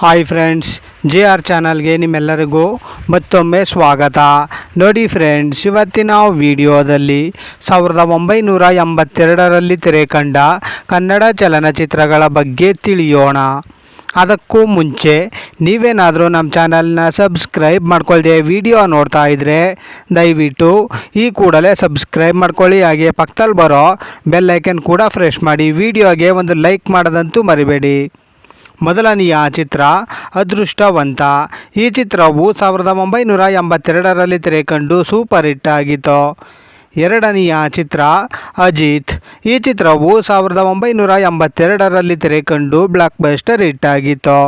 Hi friends, JR ಚಾನಲ್ಗೆ ನಿಮ್ಮೆಲ್ಲರಿಗೂ ಮತ್ತೊಮ್ಮೆ ಸ್ವಾಗತ. ನೋಡಿ ಫ್ರೆಂಡ್ಸ್, ಇವತ್ತಿನ ವಿಡಿಯೋದಲ್ಲಿ 1982ರಲ್ಲಿ ತೆರೆ ಕಂಡ ಕನ್ನಡ ಚಲನಚಿತ್ರಗಳ ಬಗ್ಗೆ ತಿಳಿಯೋಣ. ಅದಕ್ಕೂ ಮುಂಚೆ ನೀವೇನಾದರೂ ನಮ್ಮ ಚಾನಲ್ನ ಸಬ್ಸ್ಕ್ರೈಬ್ ಮಾಡ್ಕೊಳ್ದೆ ವಿಡಿಯೋ ನೋಡ್ತಾ ಇದ್ದರೆ ದಯವಿಟ್ಟು ಈ ಕೂಡಲೇ ಸಬ್ಸ್ಕ್ರೈಬ್ ಮಾಡ್ಕೊಳ್ಳಿ. ಹಾಗೆ ಪಕ್ಕದಲ್ಲಿ ಬರೋ ಬೆಲ್ ಐಕನ್ ಕೂಡ ಪ್ರೆಸ್ ಮಾಡಿ. ವಿಡಿಯೋಗೆ ಒಂದು ಲೈಕ್ ಮಾಡೋದಂತೂ ಮರಿಬೇಡಿ. ಮೊದಲನೆಯ ಚಿತ್ರ ಅದೃಷ್ಟವಂತ. ಈ ಚಿತ್ರವು 1982ರಲ್ಲಿ ತೆರೆ ಕಂಡು ಸೂಪರ್ ಹಿಟ್ ಆಗಿತ್ತು. ಎರಡನೆಯ ಚಿತ್ರ ಅಜಿತ್. ಈ ಚಿತ್ರವು 1982ರಲ್ಲಿ ತೆರೆ ಕಂಡು ಬ್ಲಾಕ್ ಬಸ್ಟರ್ ಹಿಟ್ ಆಗಿತ್ತು.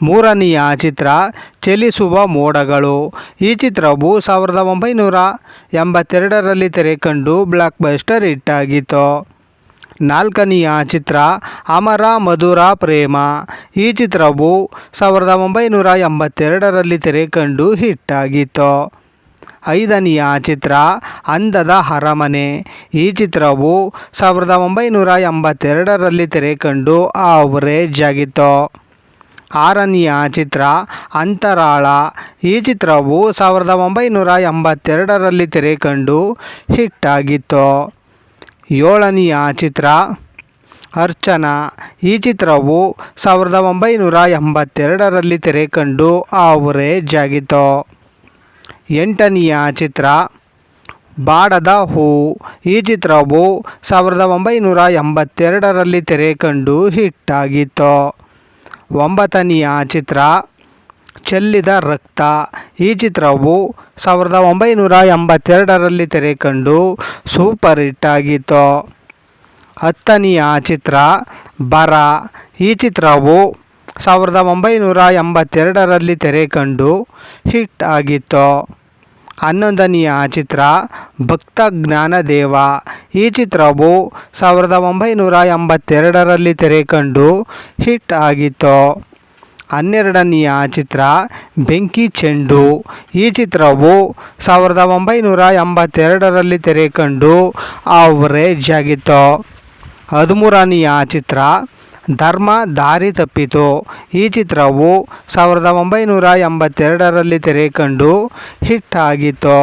ಮೂರನೆಯ ಚಿತ್ರ ಚಲಿಸುವ ಮೋಡಗಳು. ಈ ಚಿತ್ರವು 1982ರಲ್ಲಿ ತೆರೆ ಕಂಡು ಬ್ಲಾಕ್ ಬಸ್ಟರ್ ಹಿಟ್ ಆಗಿತ್ತು. ನಾಲ್ಕನೆಯ ಚಿತ್ರ ಅಮರ ಮಧುರ ಪ್ರೇಮ. ಈ ಚಿತ್ರವು 1982ರಲ್ಲಿ ತೆರೆ ಕಂಡು ಹಿಟ್ ಆಗಿತ್ತು. ಐದನೆಯ ಚಿತ್ರ ಅಂದದ ಅರಮನೆ. ಈ ಚಿತ್ರವು 1982ರಲ್ಲಿ ತೆರೆ ಕಂಡು ಆವರೇಜ್ ಆಗಿತ್ತು. ಆರನೆಯ ಚಿತ್ರ ಅಂತರಾಳ. ಈ ಚಿತ್ರವು 1982ರಲ್ಲಿ ತೆರೆ ಕಂಡು ಹಿಟ್ ಆಗಿತ್ತು. ಏಳನೆಯ ಚಿತ್ರ ಅರ್ಚನಾ. ಈ ಚಿತ್ರವು 1982ರಲ್ಲಿ ತೆರೆ ಕಂಡು ಆವರೇಜ್ ಆಗಿತ್ತು. ಎಂಟನೆಯ ಚಿತ್ರ ಬಾಡದ ಹೂ. ಈ ಚಿತ್ರವು 1982ರಲ್ಲಿ ತೆರೆ ಕಂಡು ಹಿಟ್ ಆಗಿತ್ತು. ಒಂಬತ್ತನೆಯ ಚಿತ್ರ ಚೆಲ್ಲಿದ ರಕ್ತ. ಈ ಚಿತ್ರವು 1982ರಲ್ಲಿ ತೆರೆ ಕಂಡು ಸೂಪರ್ ಹಿಟ್ ಆಗಿತ್ತು. ಹತ್ತನೆಯ ಚಿತ್ರ ಬರ. ಈ ಚಿತ್ರವು 1982ರಲ್ಲಿ ತೆರೆ ಕಂಡು ಹಿಟ್ ಆಗಿತ್ತು. ಹನ್ನೊಂದನೆಯ ಚಿತ್ರ ಭಕ್ತ ಜ್ಞಾನದೇವ. ಈ ಚಿತ್ರವು 1982ರಲ್ಲಿ ತೆರೆ ಕಂಡು ಹಿಟ್ ಆಗಿತ್ತು. ಹನ್ನೆರಡನೆಯ ಚಿತ್ರ ಬೆಂಕಿ ಚೆಂಡು. ಈ ಚಿತ್ರವು 1982ರಲ್ಲಿ ತೆರೆ ಕಂಡು ಆವರೇಜ್ ಆಗಿತ್ತು. ಹದಿಮೂರನೆಯ ಚಿತ್ರ ಧರ್ಮ ದಾರಿ ತಪ್ಪಿತು. ಈ ಚಿತ್ರವು 1982ರಲ್ಲಿ ತೆರೆ ಕಂಡು ಹಿಟ್ ಆಗಿತ್ತು.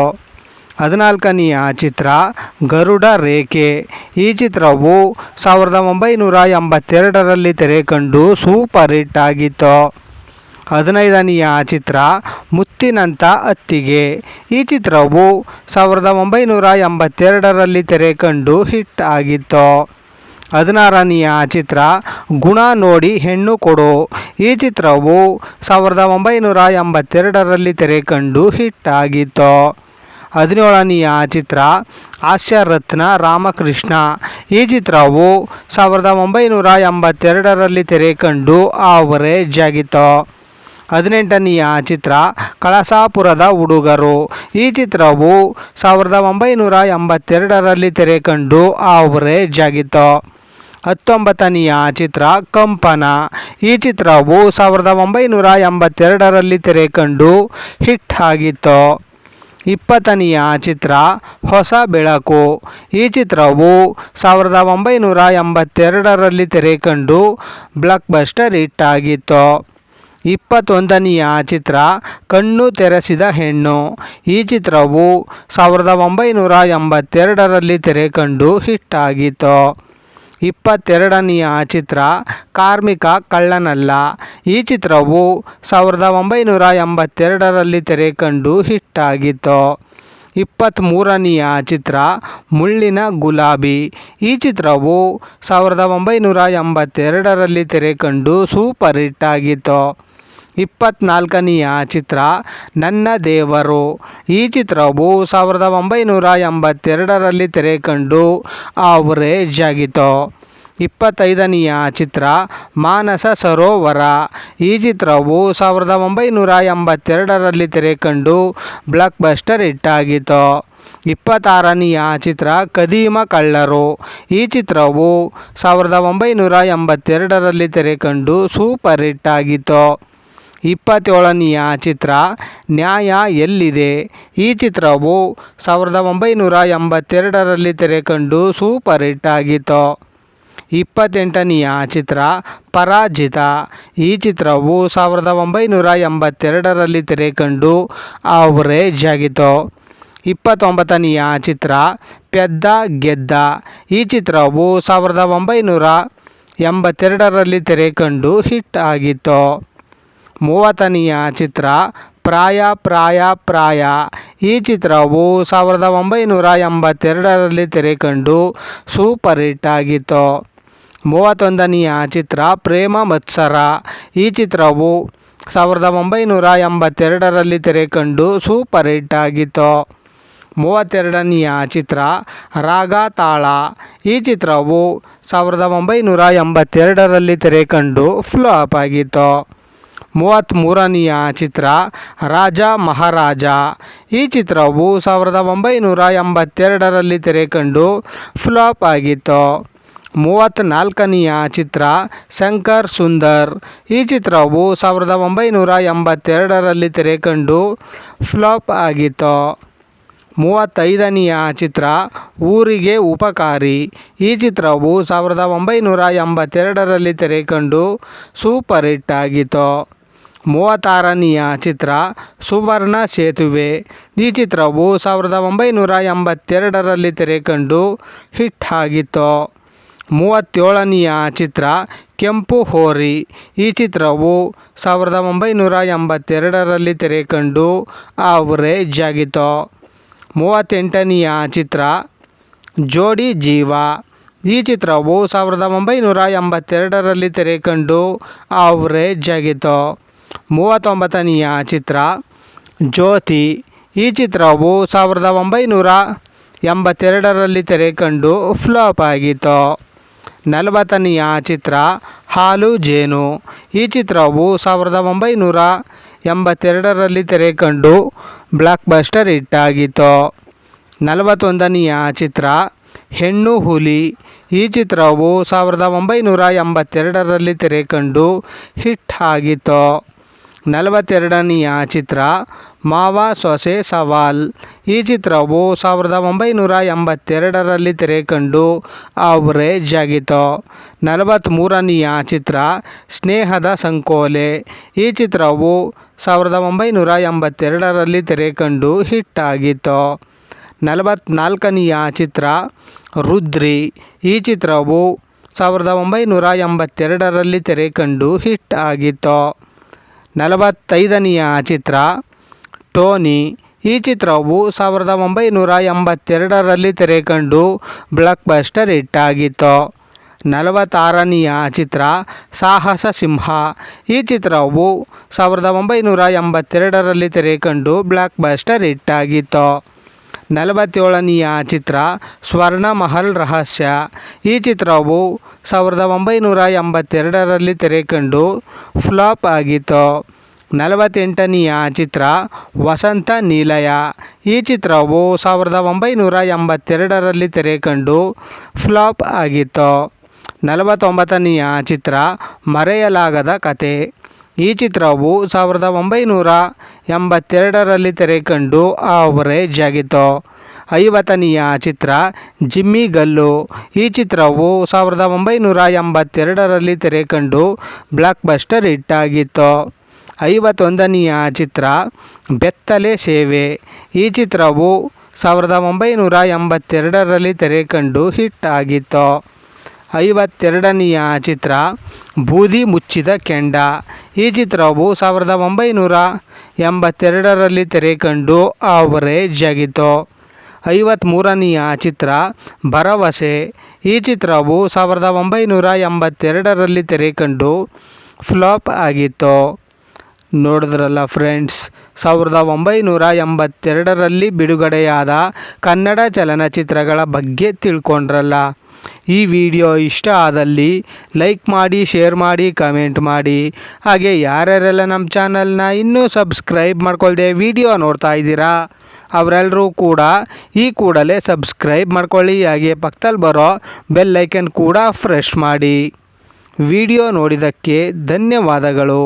ಹದಿನಾಲ್ಕನೆಯ ಚಿತ್ರ ಗರುಡ ರೇಖೆ. ಈ ಚಿತ್ರವು 1982ರಲ್ಲಿ ತೆರೆ ಕಂಡು ಸೂಪರ್ ಹಿಟ್ ಆಗಿತ್ತು. ಹದಿನೈದನೆಯ ಚಿತ್ರ ಮುತ್ತಿನಂಥ ಅತ್ತಿಗೆ. ಈ ಚಿತ್ರವು 1982ರಲ್ಲಿ ತೆರೆ ಕಂಡು ಹಿಟ್ ಆಗಿತ್ತು. ಹದಿನಾರನೆಯ ಚಿತ್ರ ಗುಣ ನೋಡಿ ಹೆಣ್ಣು ಕೊಡು. ಈ ಚಿತ್ರವು 1982ರಲ್ಲಿ ತೆರೆ ಕಂಡು ಹಿಟ್ ಆಗಿತ್ತು. ಹದಿನೇಳನೆಯ ಚಿತ್ರ ಹಾಸ್ಯರತ್ನ ರಾಮಕೃಷ್ಣ. ಈ ಚಿತ್ರವು 1982ರಲ್ಲಿ ತೆರೆ ಕಂಡು ಆವರೇಜ್ ಆಗಿತ್ತು. ಹದಿನೆಂಟನೆಯ ಚಿತ್ರ ಕಳಸಾಪುರದ ಹುಡುಗರು. ಈ ಚಿತ್ರವು 1982ರಲ್ಲಿ ತೆರೆ ಕಂಡು ಆವರೇಜ್ ಆಗಿತ್ತು. ಹತ್ತೊಂಬತ್ತನೆಯ ಚಿತ್ರ ಕಂಪನ. ಈ ಚಿತ್ರವು 1982ರಲ್ಲಿ ತೆರೆ ಕಂಡು ಹಿಟ್ ಆಗಿತ್ತು. ಇಪ್ಪತ್ತನೆಯ ಚಿತ್ರ ಹೊಸ ಬೆಳಕು. ಈ ಚಿತ್ರವು 1982ರಲ್ಲಿ ತೆರೆ ಕಂಡು ಬ್ಲಾಕ್ ಬಸ್ಟರ್ ಹಿಟ್ ಆಗಿತ್ತು. ಇಪ್ಪತ್ತೊಂದನೆಯ ಚಿತ್ರ ಕಣ್ಣು ತೆರೆಸಿದ ಹೆಣ್ಣು. ಈ ಚಿತ್ರವು 1982ರಲ್ಲಿ ತೆರೆ ಕಂಡು ಹಿಟ್ ಆಗಿತ್ತು. ಇಪ್ಪತ್ತೆರಡನೆಯ ಚಿತ್ರ ಕಾರ್ಮಿಕ ಕಳ್ಳನಲ್ಲ. ಈ ಚಿತ್ರವು 1982ರಲ್ಲಿ ತೆರೆ ಕಂಡು ಹಿಟ್ ಆಗಿತ್ತು. ಇಪ್ಪತ್ತ್ಮೂರನೆಯ ಚಿತ್ರ ಮುಳ್ಳಿನ ಗುಲಾಬಿ. ಈ ಚಿತ್ರವು 1982ರಲ್ಲಿ ತೆರೆ ಕಂಡು ಸೂಪರ್ ಹಿಟ್ ಆಗಿತ್ತು. ಇಪ್ಪತ್ತ್ನಾಲ್ಕನೆಯ ಚಿತ್ರ ನನ್ನ ದೇವರು. ಈ ಚಿತ್ರವು 1982ರಲ್ಲಿ ತೆರೆ ಕಂಡು ಆವರೇಜ್ ಆಗಿತ್ತು. ಇಪ್ಪತ್ತೈದನೆಯ ಚಿತ್ರ ಮಾನಸ ಸರೋವರ. ಈ ಚಿತ್ರವು 1982ರಲ್ಲಿ ತೆರೆ ಕಂಡು ಬ್ಲಾಕ್ ಬಸ್ಟರ್ ಹಿಟ್ ಆಗಿತ್ತು. ಇಪ್ಪತ್ತಾರನೆಯ ಚಿತ್ರ ಕದೀಮ ಕಳ್ಳರು. ಈ ಚಿತ್ರವು 1982ರಲ್ಲಿ ತೆರೆ ಕಂಡು ಸೂಪರ್ ಹಿಟ್ ಆಗಿತ್ತು. ಇಪ್ಪತ್ತೇಳನೆಯ ಚಿತ್ರ ನ್ಯಾಯ ಎಲ್ಲಿದೆ. ಈ ಚಿತ್ರವು 1982ರಲ್ಲಿ ತೆರೆ ಕಂಡು ಸೂಪರ್ ಹಿಟ್ ಆಗಿತ್ತು. 28ನೆಯ ಚಿತ್ರ ಪರಾಜಿತ. ಈ ಚಿತ್ರವು 1982ರಲ್ಲಿ ತೆರೆ ಕಂಡು ಆವರೇಜ್ ಆಗಿತ್ತು. 29ನೆಯ ಚಿತ್ರ ಪೆದ್ದ ಗೆದ್ದ. ಈ ಚಿತ್ರವು 1982ರಲ್ಲಿ ತೆರೆ ಕಂಡು ಹಿಟ್ ಆಗಿತ್ತು. 30ನೆಯ ಚಿತ್ರ ಪ್ರಾಯ ಪ್ರಾಯ ಪ್ರಾಯ. ಈ ಚಿತ್ರವು 1982ರಲ್ಲಿ ತೆರೆ ಕಂಡು ಸೂಪರ್ ಹಿಟ್ ಆಗಿತ್ತು. 31ನೆಯ ಚಿತ್ರ ಪ್ರೇಮ ಮತ್ಸರ. ಈ ಚಿತ್ರವು 1982ರಲ್ಲಿ ತೆರೆ ಕಂಡು ಸೂಪರ್ ಹಿಟ್ ಆಗಿತ್ತು. 32ನೆಯ ಚಿತ್ರ ರಾಗ ತಾಳ. ಈ ಚಿತ್ರವು 1982ರಲ್ಲಿ ತೆರೆ ಕಂಡು ಫ್ಲಾಪ್ ಆಗಿತ್ತು. 33ನೆಯ ಚಿತ್ರ ರಾಜ ಮಹಾರಾಜ. ಈ ಚಿತ್ರವು 1982ರಲ್ಲಿ ತೆರೆ ಕಂಡು ಫ್ಲಾಪ್ ಆಗಿತ್ತು. 34ನೆಯ ಚಿತ್ರ ಶಂಕರ್ ಸುಂದರ್. ಈ ಚಿತ್ರವು 1982ರಲ್ಲಿ ತೆರೆ ಕಂಡು ಫ್ಲಾಪ್ ಆಗಿತ್ತು. 35ನೆಯ ಚಿತ್ರ ಊರಿಗೆ ಉಪಕಾರಿ. ಈ ಚಿತ್ರವು 1982ರಲ್ಲಿ ತೆರೆ ಕಂಡು ಸೂಪರ್ ಹಿಟ್ ಆಗಿತ್ತು. 36ನೆಯ ಚಿತ್ರ ಸುವರ್ಣ ಸೇತುವೆ. ಈ ಚಿತ್ರವು 1982ರಲ್ಲಿ ತೆರೆ ಕಂಡು ಹಿಟ್ ಆಗಿತ್ತು. 37ನೆಯ ಚಿತ್ರ ಕೆಂಪು ಹೋರಿ. ಈ ಚಿತ್ರವು 1982ರಲ್ಲಿ ತೆರೆ ಕಂಡು ಆವರೇಜ್ ಆಗಿತ್ತು. 38ನೆಯ ಚಿತ್ರ ಜೋಡಿ ಜೀವ. ಈ ಚಿತ್ರವು 1982ರಲ್ಲಿ ತೆರೆ ಕಂಡು ಆವರೇಜ್ ಆಗಿತ್ತು. 39ನೆಯ ಚಿತ್ರ ಜ್ಯೋತಿ. ಈ ಚಿತ್ರವು 1982ರಲ್ಲಿ ತೆರೆ ಕಂಡು ಫ್ಲಾಪ್ ಆಗಿತ್ತು. 40ನೆಯ ಚಿತ್ರ ಹಾಲು ಜೇನು. ಈ ಚಿತ್ರವು 1982ರಲ್ಲಿ ತೆರೆ ಕಂಡು ಬ್ಲಾಕ್ ಬಸ್ಟರ್ ಹಿಟ್ ಆಗಿತ್ತು. 41ನೆಯ ಚಿತ್ರ ಹೆಣ್ಣು ಹುಲಿ. ಈ ಚಿತ್ರವು 1982ರಲ್ಲಿ ತೆರೆ ಕಂಡು ಹಿಟ್ ಆಗಿತ್ತು. 42ನೆಯ ಚಿತ್ರ ಮಾವ ಸೊಸೆ ಸವಾಲ್. ಈ ಚಿತ್ರವು 1982ರಲ್ಲಿ ತೆರೆ ಕಂಡು ಆವರೇಜ್ ಆಗಿತ್ತು. 43ನೆಯ ಚಿತ್ರ ಸ್ನೇಹದ ಸಂಕೋಲೆ. ಈ ಚಿತ್ರವು 1982ರಲ್ಲಿ ತೆರೆ ಕಂಡು ಹಿಟ್ ಆಗಿತ್ತು. 44ನೆಯ ಚಿತ್ರ ರುದ್ರಿ. ಈ ಚಿತ್ರವು 1982ರಲ್ಲಿ ತೆರೆ ಕಂಡು ಹಿಟ್ ಆಗಿತ್ತು. 45ನೆಯ ಚಿತ್ರ ಟೋನಿ. ಈ ಚಿತ್ರವು 1982ರಲ್ಲಿ ತೆರೆ ಕಂಡು ಬ್ಲಾಕ್ ಬಸ್ಟರ್ ಹಿಟ್ ಆಗಿತ್ತು. 46ನೆಯ ಚಿತ್ರ ಸಾಹಸ ಸಿಂಹ. ಈ ಚಿತ್ರವು 1982ರಲ್ಲಿ ತೆರೆ ಕಂಡು ಬ್ಲಾಕ್ ಬಸ್ಟರ್ ಹಿಟ್ ಆಗಿತ್ತು. 47ನೆಯ ಚಿತ್ರ ಸ್ವರ್ಣ ಮಹಲ್ ರಹಸ್ಯ. ಈ ಚಿತ್ರವು 1982ರಲ್ಲಿ ತೆರೆ ಕಂಡು ಫ್ಲಾಪ್ ಆಗಿತ್ತು. 48ನೆಯ ಚಿತ್ರ ವಸಂತ ನಿಲಯ. ಈ ಚಿತ್ರವು 1982ರಲ್ಲಿ ತೆರೆ ಕಂಡು ಫ್ಲಾಪ್ ಆಗಿತ್ತು. 49ನೆಯ ಚಿತ್ರ ಮರೆಯಲಾಗದ ಕತೆ. ಈ ಚಿತ್ರವು 1982ರಲ್ಲಿ ತೆರೆ ಕಂಡು ಆವರೇಜ್ ಆಗಿತ್ತು. 50ನೆಯ ಚಿತ್ರ ಜಿಮ್ಮಿ ಗಲ್ಲು. ಈ ಚಿತ್ರವು 1982ರಲ್ಲಿ ತೆರೆ ಕಂಡು ಬ್ಲಾಕ್ ಬಸ್ಟರ್ ಹಿಟ್ ಆಗಿತ್ತು. 51ನೆಯ ಚಿತ್ರ ಬೆತ್ತಲೆ ಸೇವೆ. ಈ ಚಿತ್ರವು 1982ರಲ್ಲಿ ತೆರೆ ಕಂಡು ಹಿಟ್ ಆಗಿತ್ತು. 52ನೆಯ ಚಿತ್ರ ಬೂದಿ ಮುಚ್ಚಿದ ಕೆಂಡ. ಈ ಚಿತ್ರವು 1982ರಲ್ಲಿ ತೆರೆ ಕಂಡು ಆವರೇಜ್ ಆಗಿತ್ತು. 53ನೆಯ ಚಿತ್ರ ಭರವಸೆ. ಈ ಚಿತ್ರವು 1982ರಲ್ಲಿ ತೆರೆ ಕಂಡು ಫ್ಲಾಪ್ ಆಗಿತ್ತು. ನೋಡಿದ್ರಲ್ಲ ಫ್ರೆಂಡ್ಸ್, 1982ರಲ್ಲಿ ಬಿಡುಗಡೆಯಾದ ಕನ್ನಡ ಚಲನಚಿತ್ರಗಳ ಬಗ್ಗೆ ತಿಳ್ಕೊಂಡ್ರಲ್ಲ. ಈ ವಿಡಿಯೋ ಇಷ್ಟ ಆದಲ್ಲಿ ಲೈಕ್ ಮಾಡಿ, ಶೇರ್ ಮಾಡಿ, ಕಮೆಂಟ್ ಮಾಡಿ. ಹಾಗೆ ಯಾರ್ಯಾರೆಲ್ಲ ನಮ್ಮ ಚಾನಲ್ನ ಇನ್ನೂ ಸಬ್ಸ್ಕ್ರೈಬ್ ಮಾಡ್ಕೊಳ್ದೆ ವಿಡಿಯೋ ನೋಡ್ತಾ ಇದ್ದೀರಾ ಅವರೆಲ್ಲರೂ ಕೂಡ ಈ ಕೂಡಲೇ ಸಬ್ಸ್ಕ್ರೈಬ್ ಮಾಡ್ಕೊಳ್ಳಿ. ಹಾಗೆ ಪಕ್ಕದಲ್ಲಿ ಬರೋ ಬೆಲ್ ಐಕನ್ ಕೂಡ ಪ್ರೆಸ್ ಮಾಡಿ. ವಿಡಿಯೋ ನೋಡಿದ್ದಕ್ಕೆ ಧನ್ಯವಾದಗಳು.